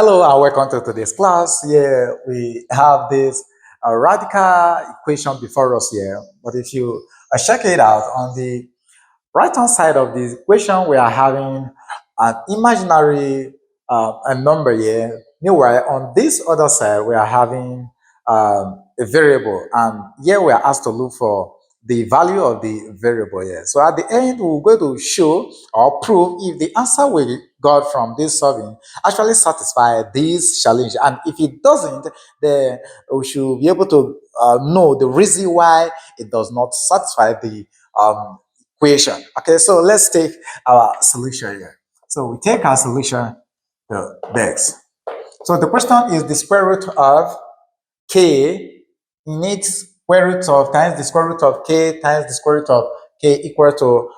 Hello and welcome to today's class. Here we have this radical equation before us here. But if you check it out on the right hand side of the equation, we are having an imaginary a number here. Meanwhile, on this other side, we are having a variable, and here we are asked to look for the value of the variable here. So at the end, we're going to show or prove if the answer we got from this solving actually satisfy this challenge, and if it doesn't, then we should be able to know the reason why it does not satisfy the equation. Okay, so let's take our solution here. So we take our solution to this. So the question is the square root of k in its square root of times the square root of k times the square root of k equal to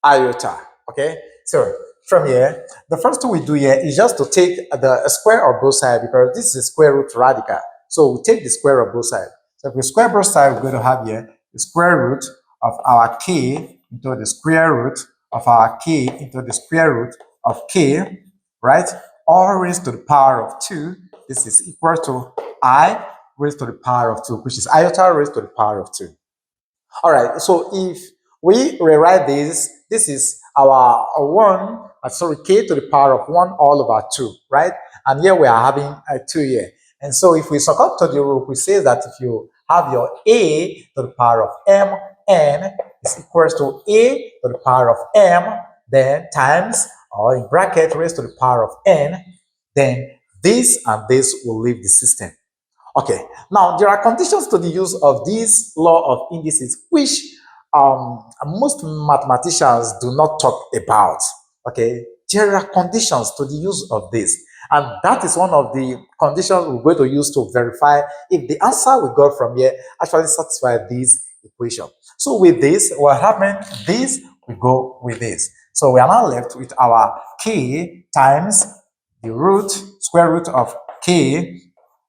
iota. Okay, so from here, the first thing we do here is just to take the square of both sides, because this is a square root radical. So we take the square of both sides. So if we square both sides, we're going to have here the square root of our k into the square root of our k into the square root of k, right? All raised to the power of 2. This is equal to I raised to the power of 2, which is iota raised to the power of 2. All right, so if we rewrite this, this is our 1, k to the power of 1 all over 2, right? And here we are having a 2 here. And so if we suck to the rule, we say that if you have your a to the power of m, n is equals to a to the power of m, then times, or in bracket, raised to the power of n, then this and this will leave the system. Okay, now there are conditions to the use of this law of indices, which most mathematicians do not talk about. Okay, there are conditions to the use of this, and that is one of the conditions we're going to use to verify if the answer we got from here actually satisfies this equation. So with this, what happened? This we go with this. So we are now left with our k times the root, square root of k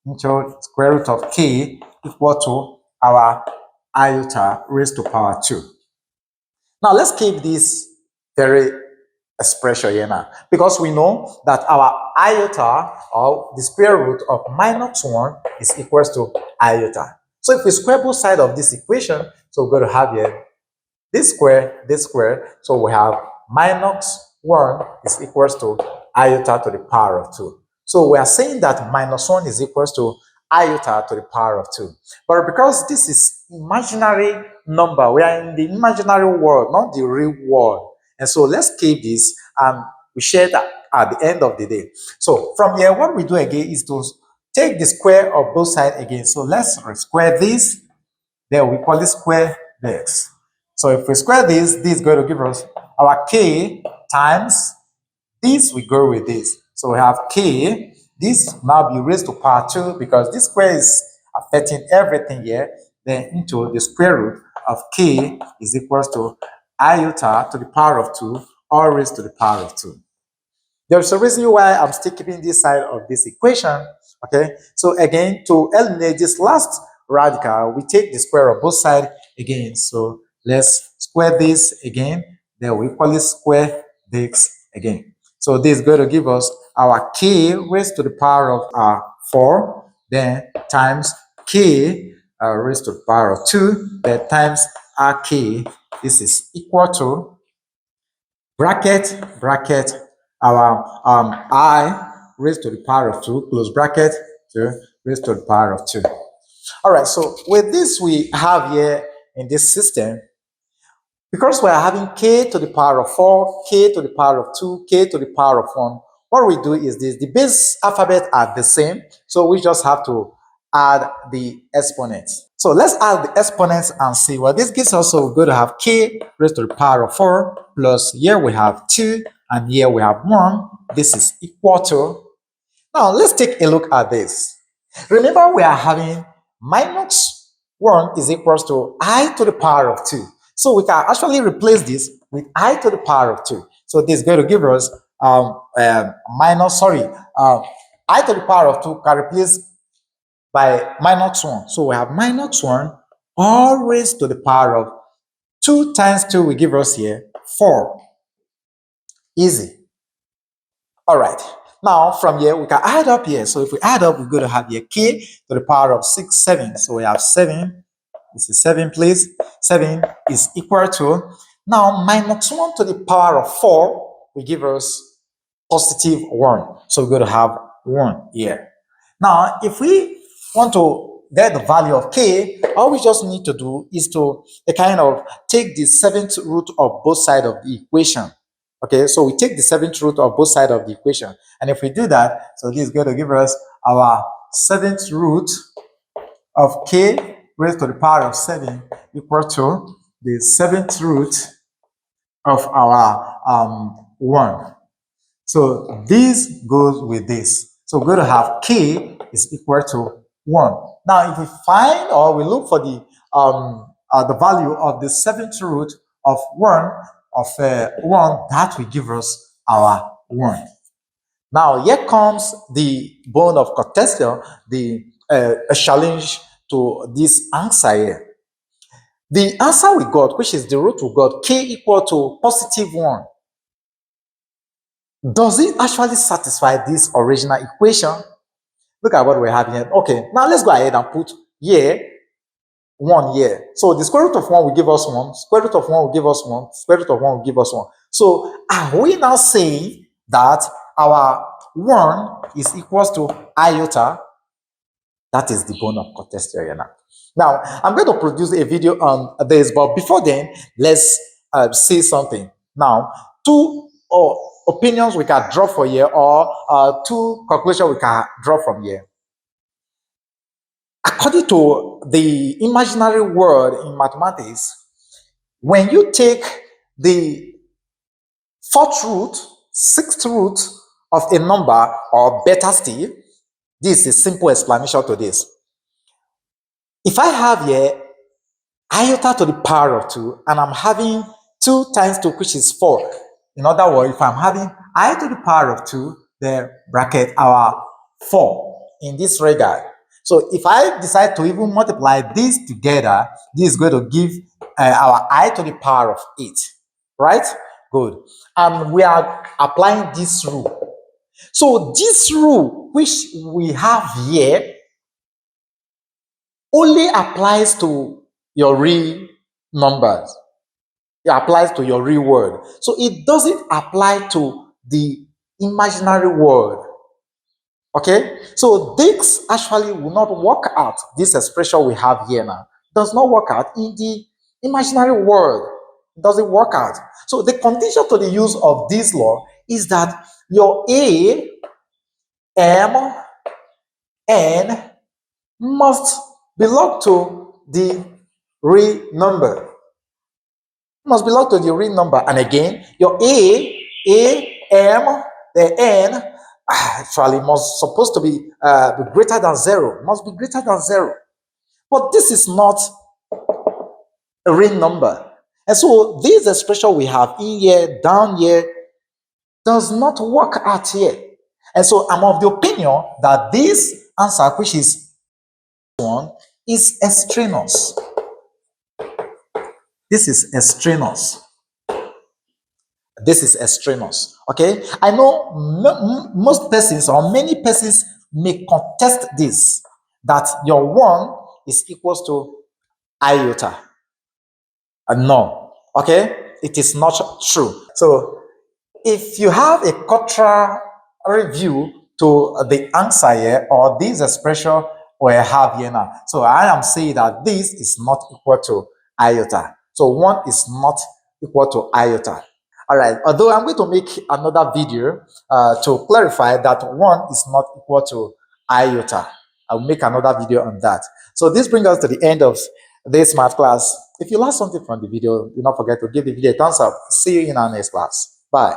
into square root of k equal to our iota raised to power 2. Now let's keep this very expression here now, because we know that our iota, or the square root of -1, is equals to iota. So if we square both sides of this equation, so we're going to have here this square, so we have -1 is equals to iota to the power of 2. So we are saying that -1 is equals to iota to the power of 2. But because this is imaginary number, we are in the imaginary world, not the real world. And so let's keep this, and we share that at the end of the day. So from here, what we do again is to take the square of both sides again. So let's square this, then we call it square this. So if we square this is going to give us our k times this, we go with this. So we have k, this now be raised to power 2, because this square is affecting everything here, then into the square root of k is equals to iota to the power of 2, all raised to the power of 2. There's a reason why I'm still keeping this side of this equation, okay? So again, to eliminate this last radical, we take the square of both sides again. So let's square this again, then we equally square this again. So this is going to give us our k raised to the power of 4, then times k raised to the power of 2, then times our k. This is equal to bracket our I raised to the power of 2, close bracket, to raised to the power of 2. All right, so with this we have here in this system, because we are having k to the power of 4, k to the power of 2, k to the power of 1, what we do is this: the base alphabet are the same, so we just have to add the exponents. So let's add the exponents and see what this gives us. So we're going to have k raised to the power of 4, plus here we have 2, and here we have 1. This is equal to, now let's take a look at this. Remember, we are having -1 is equals to I to the power of 2. So we can actually replace this with I to the power of 2. So this is going to give us I to the power of 2 can replace by -1. So we have -1 all raised to the power of 2 times 2 will give us here 4. Easy. All right. Now, from here, we can add up here. So if we add up, we're going to have here k to the power of 6, 7. So we have 7. This is 7, please. 7 is equal to, now, minus 1 to the power of 4 will give us positive 1. So we're going to have 1 here. Now, if we want to get the value of k, all we just need to do is to kind of take the 7th root of both sides of the equation. Okay, so we take the 7th root of both sides of the equation. And if we do that, so this is going to give us our 7th root of k raised to the power of 7 equal to the 7th root of our 1. So this goes with this. So we're going to have k is equal to 1. Now, if we find or we look for the value of the 7th root of 1, that will give us our 1. Now, here comes the bone of contention, a challenge to this answer here. The answer we got, which is the root we got, k equal to positive 1. Does it actually satisfy this original equation? Look at what we're having here. Okay, now let's go ahead and put here 1 here. So the square root of 1 will give us 1, square root of 1 will give us 1, square root of 1 will give us 1. So are we now saying that our 1 is equals to iota? That is the bone of contention here now. Now, I'm going to produce a video on this, but before then, let's say something. Now, two opinions we can draw for here, or two conclusions we can draw from here. According to the imaginary word in mathematics, when you take the 4th root, 6th root of a number, or better still, this is a simple explanation to this. If I have here iota to the power of 2, and I'm having 2 times 2, which is 4. In other words, if I'm having I to the power of 2, then bracket our 4 in this regard. So if I decide to even multiply these together, this is going to give our I to the power of 8. Right? Good. And we are applying this rule. So this rule, which we have here, only applies to your real numbers. It applies to your real world. So it doesn't apply to the imaginary world. Okay? So this actually will not work out. This expression we have here now does not work out in the imaginary world. It doesn't work out. So the condition to the use of this law is that your A, M, N must belong to the real number. Must belong to the real number. And again, your A, M, the N actually must supposed to be greater than 0. Must be greater than 0. But this is not a real number. And so this expression we have in here, down here, does not work out here. And so I'm of the opinion that this answer, which is 1, is extraneous. This is extraneous. This is extraneous. Okay? I know most persons or many persons may contest this, that your 1 is equals to iota. No. Okay? It is not true. So if you have a contrary view to the answer here, or this expression we have here now, so I am saying that this is not equal to iota. So 1 is not equal to iota. All right, although I'm going to make another video to clarify that 1 is not equal to iota. I'll make another video on that. So this brings us to the end of this math class. If you learned something from the video, do not forget to give the video a thumbs up. See you in our next class. Bye.